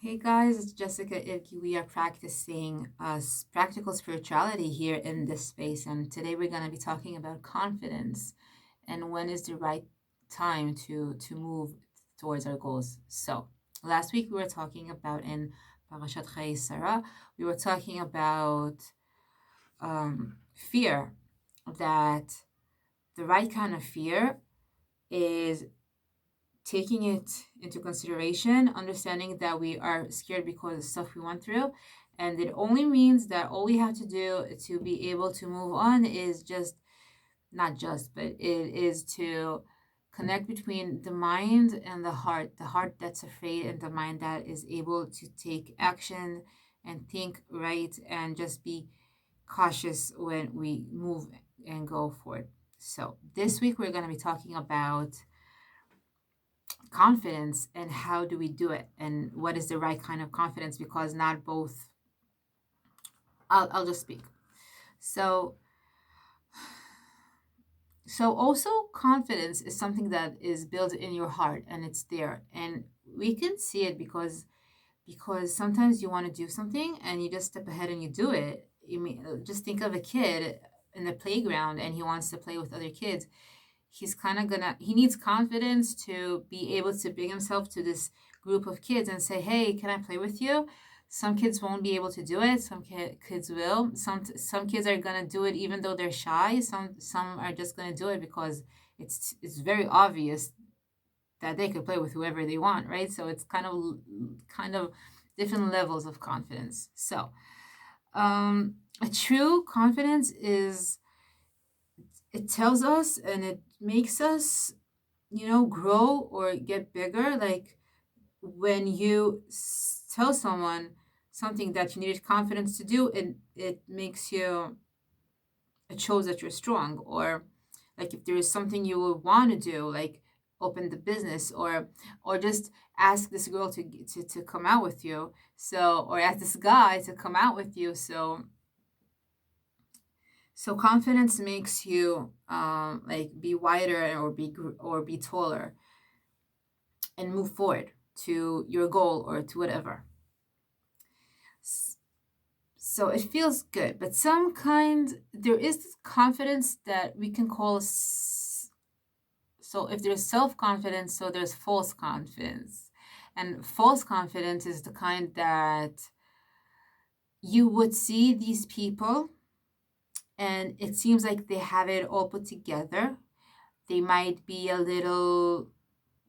Hey guys, it's Jessica Ivgy. We are practicing practical spirituality here in this space, and today we're going to be talking about confidence and when is the right time to move towards our goals. So, last week we were talking about in parashat Sarah, we were talking about fear, that the right kind of fear is taking it into consideration, understanding that we are scared because of stuff we went through. And it only means that all we have to do to be able to move on is just, not just, but it is to connect between the mind and the heart that's afraid and the mind that is able to take action and think right and just be cautious when we move and go forward. So this week we're going to be talking about confidence and how do we do it and what is the right kind of confidence, because not both. I'll just speak. So also confidence is something that is built in your heart and it's there, and we can see it because sometimes you want to do something and you just step ahead and you do it. You mean, just think of a kid in the playground and he wants to play with other kids. He's kind of gonna, he needs confidence to be able to bring himself to this group of kids and say, hey, can I play with you? Some kids won't be able to do it. Some kids will. Some kids are gonna do it even though they're shy. Some are just gonna do it because it's very obvious that they could play with whoever they want, right? So it's kind of different levels of confidence. So a true confidence is, it tells us and it makes us, grow or get bigger. Like when you tell someone something that you needed confidence to do, it makes you, it shows that you're strong. Or like if there is something you would want to do, like open the business, or just ask this girl to come out with you, so, or ask this guy to come out with you. So confidence makes you like be wider or be taller and move forward to your goal or to whatever. So it feels good, but there is this confidence that we can call. So if there's self-confidence, so there's false confidence. And false confidence is the kind that you would see these people and it seems like they have it all put together. They might be a little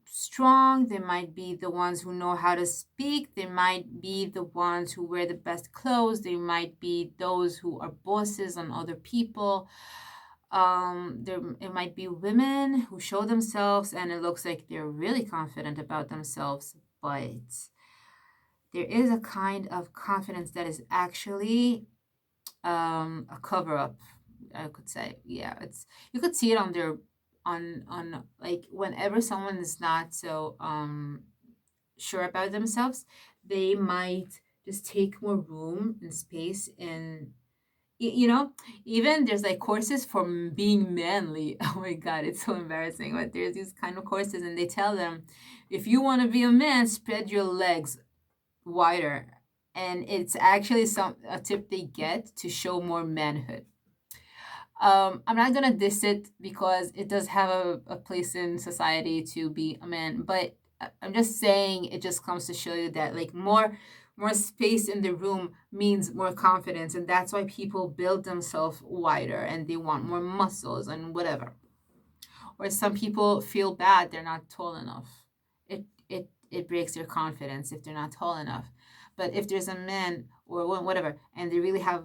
strong. They might be the ones who know how to speak. They might be the ones who wear the best clothes. They might be those who are bosses on other people. It might be women who show themselves and it looks like they're really confident about themselves, but there is a kind of confidence that is actually a cover up, I could say. Yeah, it's, you could see it on their, on like whenever someone is not so sure about themselves, they might just take more room and space in, you know, even there's like courses for being manly. Oh my god, it's so embarrassing, but there's these kind of courses and they tell them, if you want to be a man, spread your legs wider. And it's actually a tip they get to show more manhood. I'm not gonna diss it because it does have a place in society to be a man, but I'm just saying it just comes to show you that like more space in the room means more confidence, and that's why people build themselves wider and they want more muscles and whatever. Or some people feel bad they're not tall enough. It breaks their confidence if they're not tall enough. But if there's a man or whatever and they really have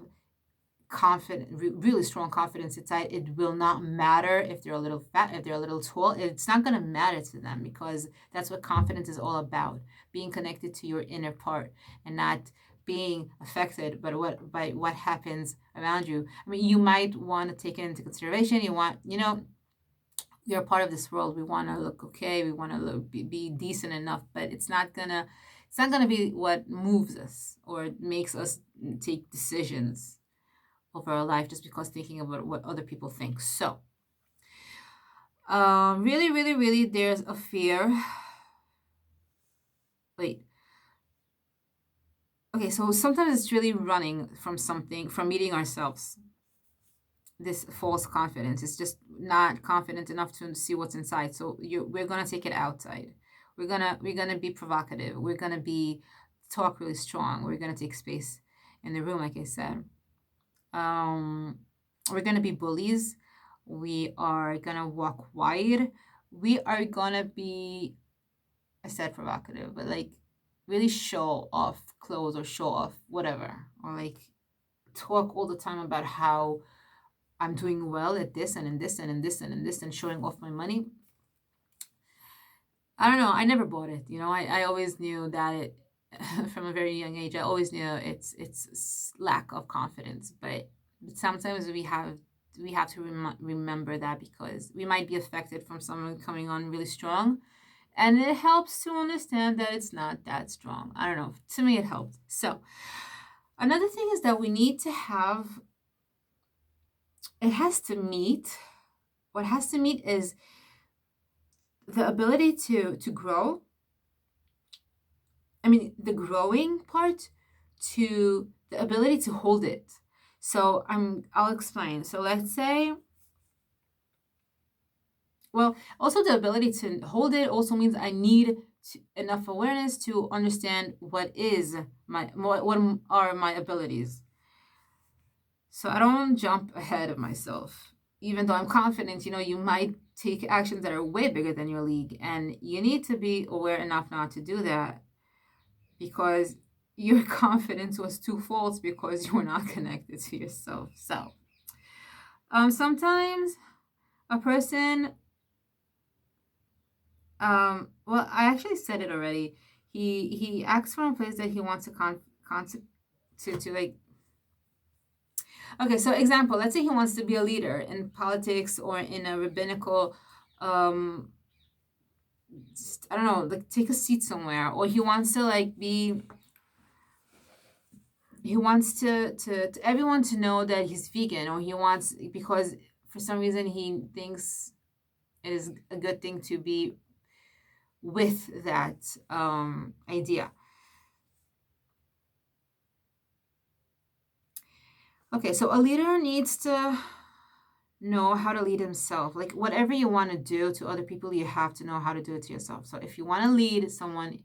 really strong confidence inside, it will not matter if they're a little fat, if they're a little tall. It's not going to matter to them, because that's what confidence is all about: being connected to your inner part and not being affected by what happens around you. I mean, you might want to take it into consideration. You want, we are part of this world. We want to look okay. We want to be decent enough, but it's not gonna be what moves us or makes us take decisions over our life just because thinking about what other people think. So, really, really, really, there's a fear. Wait, Okay, so sometimes it's really running from something, from meeting ourselves. This false confidence. It's just not confident enough to see what's inside. So we're gonna take it outside. We're gonna be provocative. We're gonna be talk really strong. We're gonna take space in the room, like I said. We're gonna be bullies. We are gonna walk wide. We are gonna be, I said provocative, but like really show off clothes or show off whatever, or like talk all the time about how I'm doing well at this and in this and in this and in this and showing off my money. I don't know. I never bought it. I always knew that it from a very young age. I always knew it's lack of confidence. But sometimes we have to remember that, because we might be affected from someone coming on really strong, and it helps to understand that it's not that strong. I don't know. To me, it helped. So another thing is that we need to have. It has to meet. What has to meet is the ability to grow. I mean, the growing part to the ability to hold it. So I'll explain. So let's say, well, also the ability to hold it also means I need enough awareness to understand what are my abilities. So I don't jump ahead of myself. Even though I'm confident, you might take actions that are way bigger than your league, and you need to be aware enough not to do that, because your confidence was too false because you were not connected to yourself. So sometimes a person, well, I actually said it already. He acts from a place that he wants to like. Okay, so example, let's say he wants to be a leader in politics or in a rabbinical, I don't know, like take a seat somewhere, or he wants to like be. He wants to everyone to know that he's vegan, or he wants, because for some reason he thinks it is a good thing to be with that idea. Okay, so a leader needs to know how to lead himself. Like whatever you want to do to other people, you have to know how to do it to yourself. So if you want to lead someone,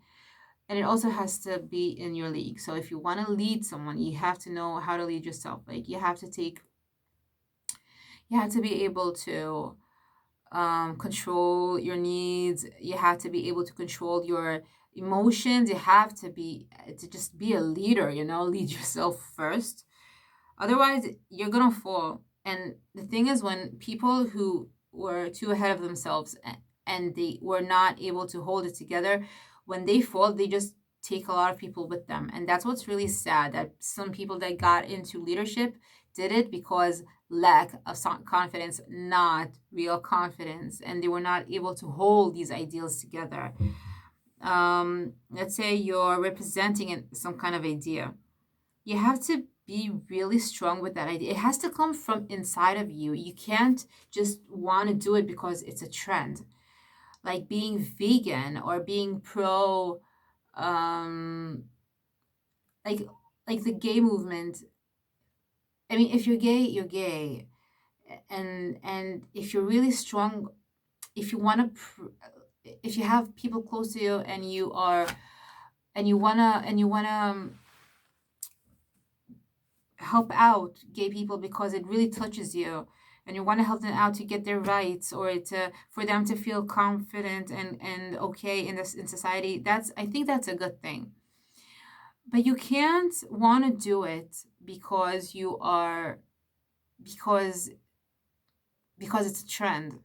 and it also has to be in your league. So if you want to lead someone, you have to know how to lead yourself. Like you have to be able to control your needs. You have to be able to control your emotions. You have to just be a leader, lead yourself first. Otherwise, you're gonna fall. And the thing is, when people who were too ahead of themselves and they were not able to hold it together, when they fall, they just take a lot of people with them. And that's what's really sad, that some people that got into leadership did it because lack of confidence, not real confidence, and they were not able to hold these ideals together. Let's say you're representing some kind of idea. You have to be really strong with that idea. It has to come from inside of you. You can't just want to do it because it's a trend. Like being vegan or being pro, like the gay movement. I mean, if you're gay, you're gay, and if you're really strong, if you want to, if you have people close to you and you are, and you wanna help out gay people because it really touches you, and you want to help them out to get their rights, or for them to feel confident and okay in society, I think that's a good thing. But you can't want to do it because it's a trend.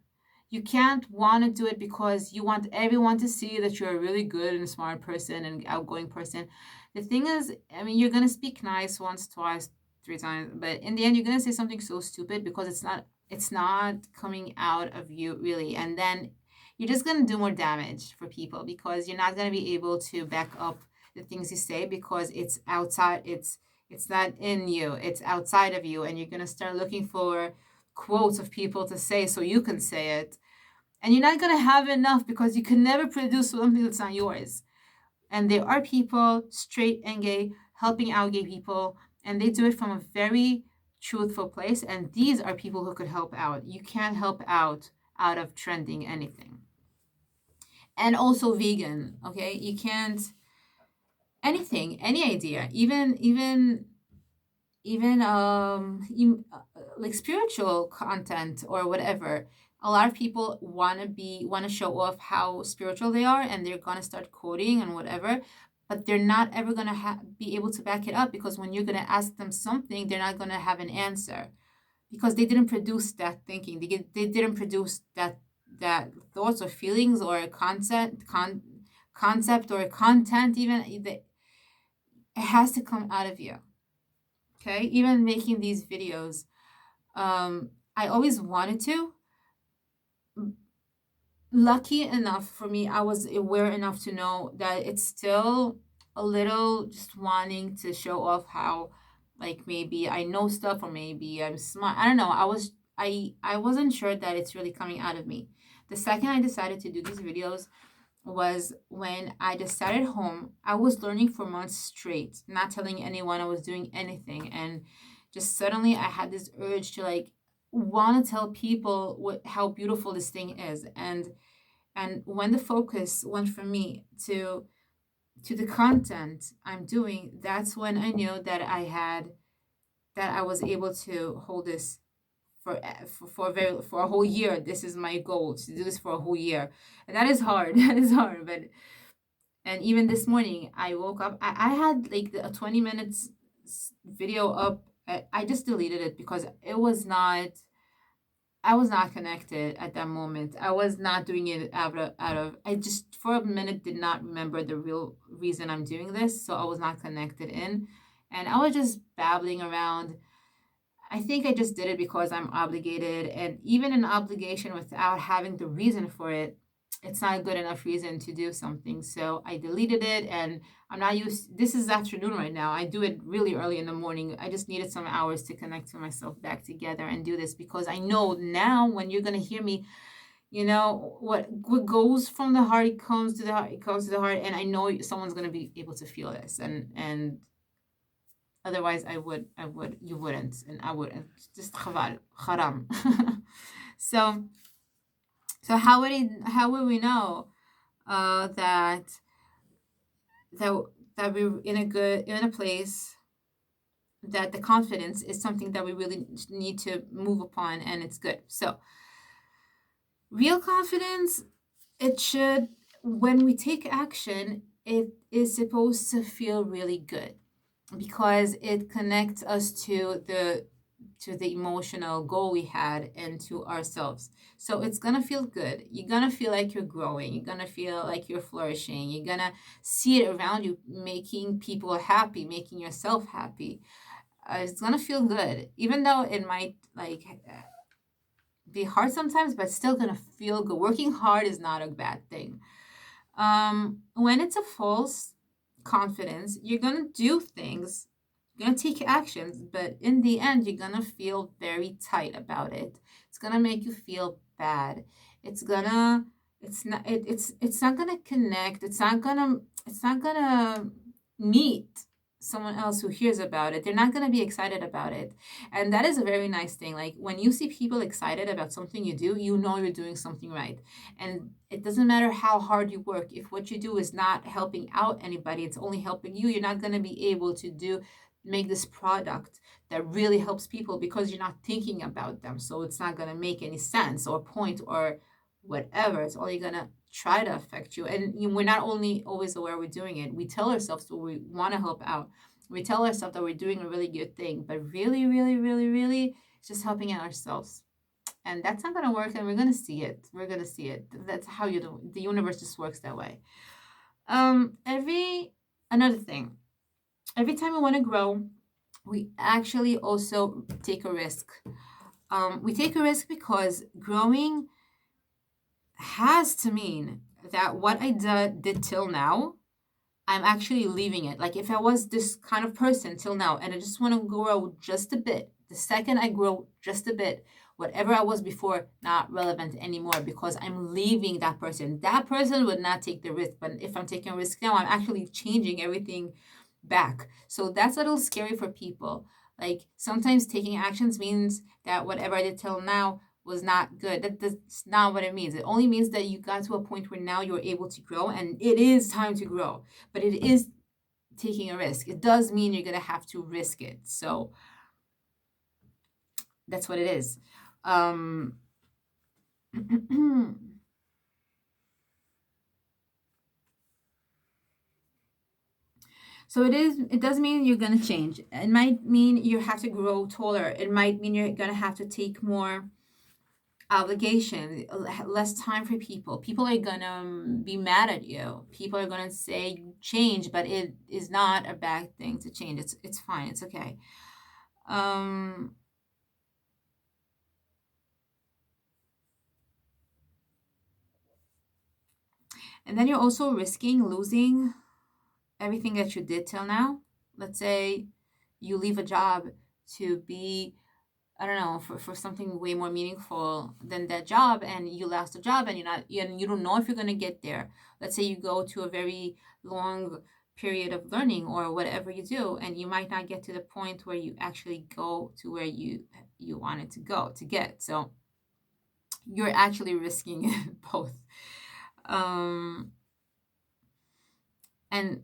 You can't want to do it because you want everyone to see that you're a really good and smart person and outgoing person. The thing is, I mean, you're going to speak nice once, twice, 3 times, but in the end, you're going to say something so stupid because it's not coming out of you really. And then you're just going to do more damage for people because you're not going to be able to back up the things you say because it's outside. It's not in you. It's outside of you. And you're going to start looking for quotes of people to say so you can say it, and you're not going to have enough because you can never produce something that's not yours. And there are people, straight and gay, helping out gay people, and they do it from a very truthful place. And these are people who could help out. You can't help out of trending anything. And also vegan, okay? You can't, anything, any idea, even like spiritual content or whatever. A lot of people want to show off how spiritual they are, and they're going to start quoting and whatever, but they're not ever going to be able to back it up, because when you're going to ask them something, they're not going to have an answer, because they didn't produce that thinking. They didn't produce that thoughts or feelings or concept or content. Even it has to come out of you. Okay, even making these videos, I always wanted to. Lucky enough for me, I was aware enough to know that it's still a little just wanting to show off how, like, maybe I know stuff, or maybe I'm smart. I don't know. I wasn't sure that it's really coming out of me. The second I decided to do these videos was when I just sat at home. I was learning for months straight, not telling anyone I was doing anything, and just suddenly I had this urge to, like, want to tell people how beautiful this thing is. And when the focus went from me to the content I'm doing, that's when I knew that I was able to hold this for a whole year. This is my goal, to do this for a whole year, and that is hard. That is hard. But and even this morning, I woke up. I had like a 20 minutes video up. I just deleted it because it was not. I was not connected at that moment. I was not doing it out of. I just for a minute did not remember the real reason I'm doing this, so I was not connected in, and I was just babbling around. I think I just did it because I'm obligated, and even an obligation without having the reason for it, it's not a good enough reason to do something. So I deleted it, and I'm not used. This is afternoon right now. I do it really early in the morning. I just needed some hours to connect to myself back together and do this, because I know now when you're gonna hear me, what goes from the heart, it comes to the heart. It comes to the heart, and I know someone's gonna be able to feel this, and otherwise you wouldn't, and I wouldn't. Just chaval, haram. so how would we know that we're in a place that the confidence is something that we really need to move upon, and it's good. So real confidence, it should, when we take action, it is supposed to feel really good, because it connects us to the emotional goal we had and to ourselves. So it's gonna feel good. You're gonna feel like you're growing. You're gonna feel like you're flourishing. You're gonna see it around you, making people happy, making yourself happy. It's gonna feel good, even though it might be hard sometimes, but still gonna feel good. Working hard is not a bad thing. When it's a false confidence, you're gonna do things, you're gonna take actions, but in the end, you're gonna feel very tight about it. It's gonna make you feel bad. It's not gonna connect. It's not gonna meet someone else who hears about it. They're not going to be excited about it. And that is a very nice thing. Like, when you see people excited about something you do, you know you're doing something right. And it doesn't matter how hard you work. If what you do is not helping out anybody, it's only helping you, you're not going to be able to make this product that really helps people, because you're not thinking about them. So it's not going to make any sense or point or whatever. It's only going to try to affect you. And we're not only always aware we're doing it, we tell ourselves that we want to help out. We tell ourselves that we're doing a really good thing, but really, really, really, really, it's just helping out ourselves. And that's not going to work, and we're going to see it. We're going to see it. That's how the universe just works that way. Another thing, every time we want to grow, we actually also take a risk. We take a risk because growing has to mean that what I did till now, I'm actually leaving it. Like, if I was this kind of person till now and I just want to grow just a bit, the second I grow just a bit, whatever I was before, not relevant anymore, because I'm leaving that person. That person would not take the risk. But if I'm taking a risk now, I'm actually changing everything back. So that's a little scary for people. Like sometimes taking actions means that whatever I did till now was not good. That's not what it means. It only means that you got to a point where now you're able to grow, and it is time to grow. But it is taking a risk. It does mean you're gonna have to risk it. So that's what it is. Um So it does mean you're gonna change. It might mean you have to grow taller. It might mean you're gonna have to take more obligation, less time for people. People are gonna be mad at you. People are gonna say change, but it is not a bad thing to change. It's fine. It's okay. Um and then you're also risking losing everything that you did till now. Let's say you leave a job to be, I don't know, for something way more meaningful than that job, and you lost the job and you don't know if you're gonna get there. Let's say you go to a very long period of learning or whatever you do, and you might not get to the point where you actually go to where you wanted to go to get. So you're actually risking both. Um and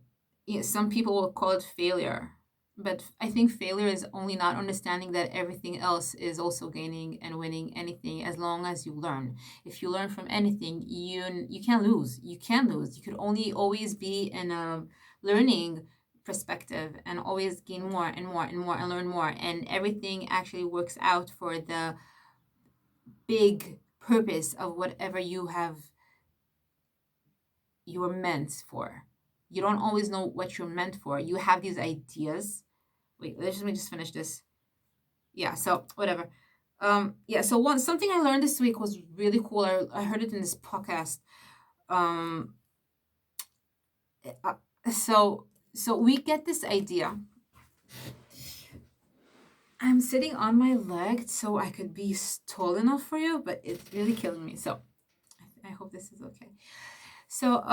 some people will call it failure, but I think failure is only not understanding that everything else is also gaining and winning anything as long as you learn. If you learn from anything, you can't lose. You can lose. You could only always be in a learning perspective and always gain more and more and more and learn more, and everything actually works out for the big purpose of whatever you were meant for. You don't always know what you're meant for. You have these ideas. Wait, let me just finish this. Yeah, so whatever. Yeah, so one something I learned this week was really cool. I heard it in this podcast. Um, uh, so we get this idea. I'm sitting on my leg so I could be tall enough for you, but it's really killing me. So I hope this is okay. So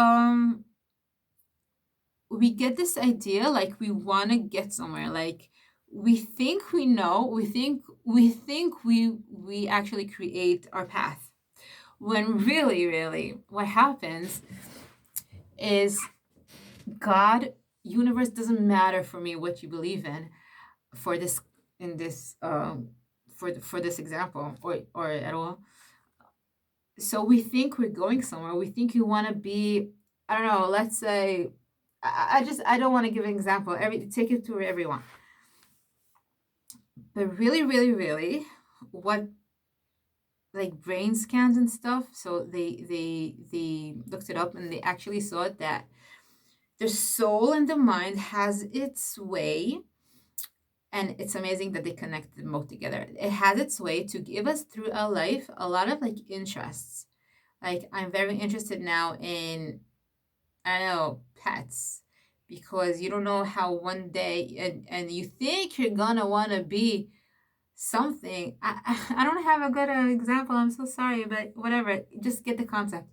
we get this idea like we want to get somewhere, like we think we know, we actually create our path, when really what happens is God, universe, doesn't matter for me what you believe in, for this in this for this example, or at all. So we think we're going somewhere, we think you want to be, I don't know, let's say, I don't want to give an example. Take it to everyone. But really, what, like brain scans and stuff. So they looked it up and they actually saw that the soul and the mind has its way, and it's amazing that they connect them both together. It has its way to give us through our life a lot of like interests. Like I'm very interested now in, I don't know, pets, because you don't know how one day, and you think you're gonna want to be something. I don't have a good example. I'm so sorry, but whatever. Just get the concept.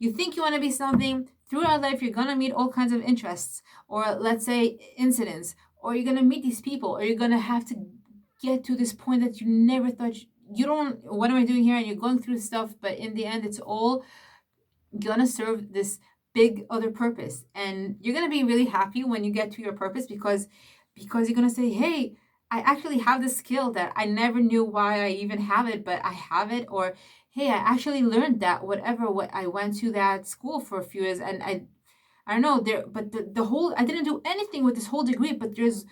You think you want to be something. Throughout life, you're gonna meet all kinds of interests, or let's say incidents, or you're gonna meet these people, or you're gonna have to get to this point that you never thought you don't. What am I doing here? And you're going through stuff, but in the end, it's all gonna serve this big other purpose, and you're gonna be really happy when you get to your purpose, because you're gonna say, hey, I actually have this skill that I never knew why I even have it, but I have it. Or hey, I actually learned that whatever, what I went to that school for a few years, and I don't know there, but the whole, I didn't do anything with this whole degree, but there's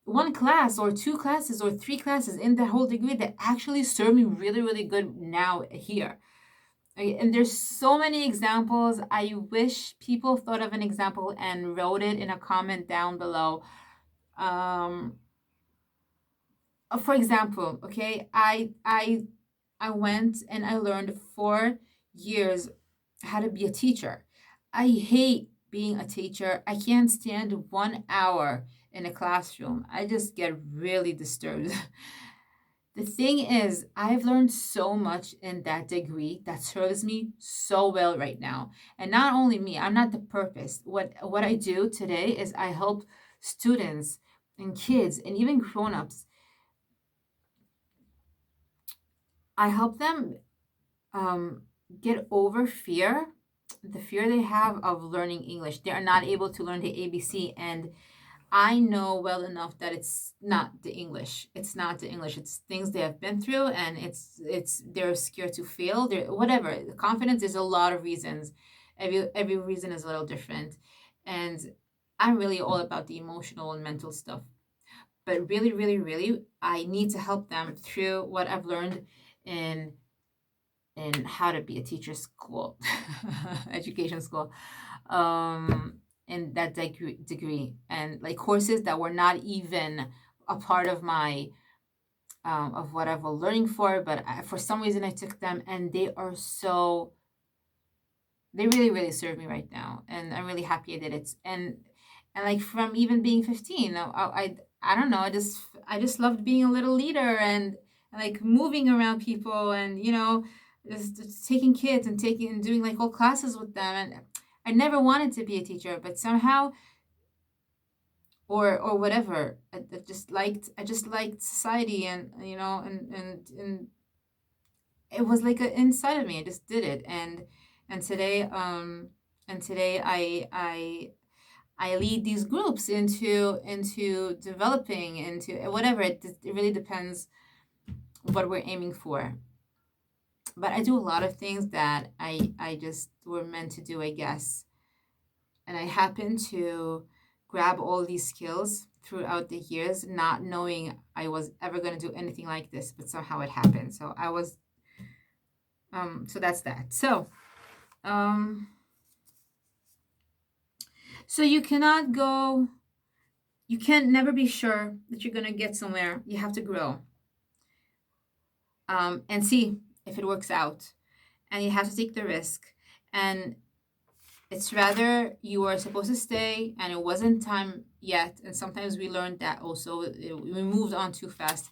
one class or two classes or three classes in that whole degree that actually serve me really good now here. Okay, and there's so many examples. I wish people thought of an example and wrote it in a comment down below. Um, for example, okay, I went and I learned 4 years how to be a teacher. I hate being a teacher. I can't stand 1 hour in a classroom. I just get really disturbed. The thing is, I've learned so much in that degree that serves me so well right now. And not only me, I'm not the purpose. What I do today is I help students and kids and even grown-ups. I help them get over fear, the fear they have of learning English. They are not able to learn the ABC, and I know well enough that it's not the English. It's not the English. It's things they have been through, and it's they're scared to fail. They're whatever. Confidence is a lot of reasons. Every reason is a little different, and I'm really all about the emotional and mental stuff. But really, really, really, I need to help them through what I've learned in how to be a teacher school, education school, in that degree, and like courses that were not even a part of my of what I was learning for, but for some reason I took them, and they really, really serve me right now, and I'm really happy I did it. And like from even being 15, I don't know, I just loved being a little leader, and like moving around people, and just taking kids and taking and doing like whole classes with them. And I never wanted to be a teacher, but somehow, or whatever, I just liked society, and and it was like inside of me. I just did it, and today and today I lead these groups into developing into whatever. It really depends what we're aiming for. But I do a lot of things that I just were meant to do, I guess. And I happen to grab all these skills throughout the years, not knowing I was ever going to do anything like this, but somehow it happened. So that's that. Um so you can't never be sure that you're going to get somewhere. You have to grow, and see if it works out, and you have to take the risk. And it's rather you are supposed to stay, and it wasn't time yet. And sometimes we learned that also. We moved on too fast.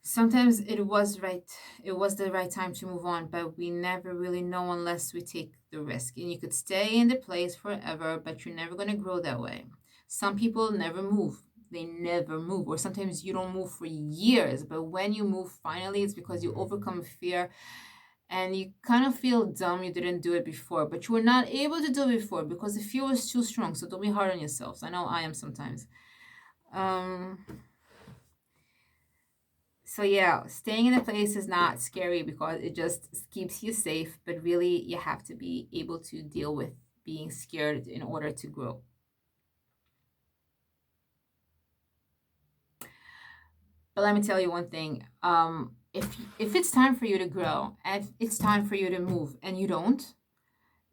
Sometimes it was right. It was the right time to move on, but we never really know unless we take the risk. And you could stay in the place forever, but you're never going to grow that way. Some people never move. They never move. Or sometimes you don't move for years, but when you move finally, it's because you overcome fear, and you kind of feel dumb you didn't do it before, but you were not able to do it before because the fear was too strong. So don't be hard on yourselves. I know I am sometimes. Um, so yeah, staying in a place is not scary because it just keeps you safe, but really you have to be able to deal with being scared in order to grow. But let me tell you one thing. If it's time for you to grow, and if it's time for you to move, and you don't,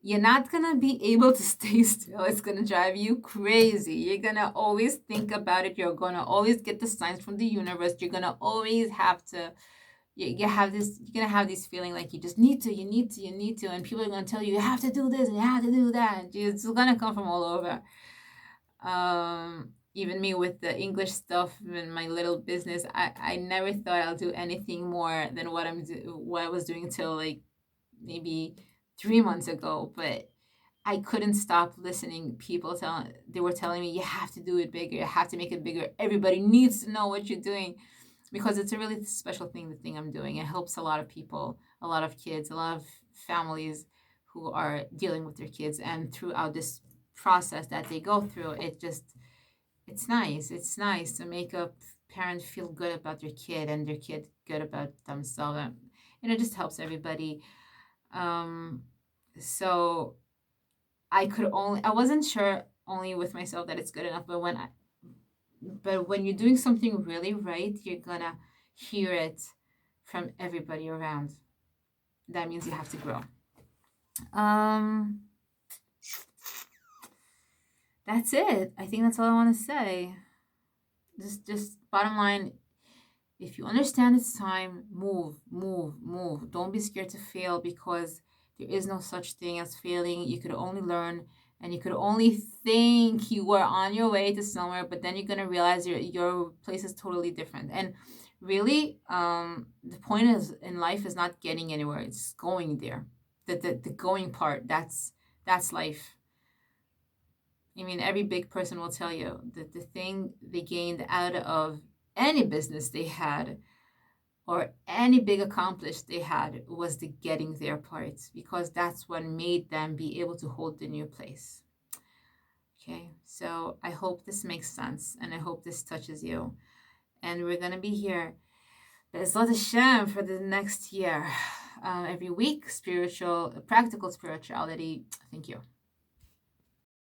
you're not gonna be able to stay still. It's gonna drive you crazy. You're gonna always think about it. You're gonna always get the signs from the universe. You're gonna always have to. You have this. You're gonna have this feeling like you just need to. You need to. You need to. And people are gonna tell you you have to do this and you have to do that. It's gonna come from all over. Even me with the English stuff in my little business, I never thought I'll do anything more than what I was doing until like maybe 3 months ago. But I couldn't stop listening. They were telling me you have to do it bigger, you have to make it bigger. Everybody needs to know what you're doing because it's a really special thing. The thing I'm doing, it helps a lot of people, a lot of kids, a lot of families who are dealing with their kids, and throughout this process that they go through, it's nice. It's nice to make a parent feel good about their kid and their kid good about themselves, and it just helps everybody. Um, so I wasn't sure only with myself that it's good enough, but when you're doing something really right, you're gonna hear it from everybody around. That means you have to grow. Um, that's it. I think that's all I want to say. Just bottom line, if you understand it's time, move, move, move. Don't be scared to fail because there is no such thing as failing. You could only learn, and you could only think you were on your way to somewhere, but then you're gonna realize your place is totally different. And really, the point is in life is not getting anywhere; it's going there. The going part, that's life. I mean, every big person will tell you that the thing they gained out of any business they had or any big accomplishment they had was the getting their parts, because that's what made them be able to hold the new place. Okay, so I hope this makes sense and I hope this touches you. And we're going to be here, Bezrat Hashem, for the next year. Every week, practical spirituality. Thank you.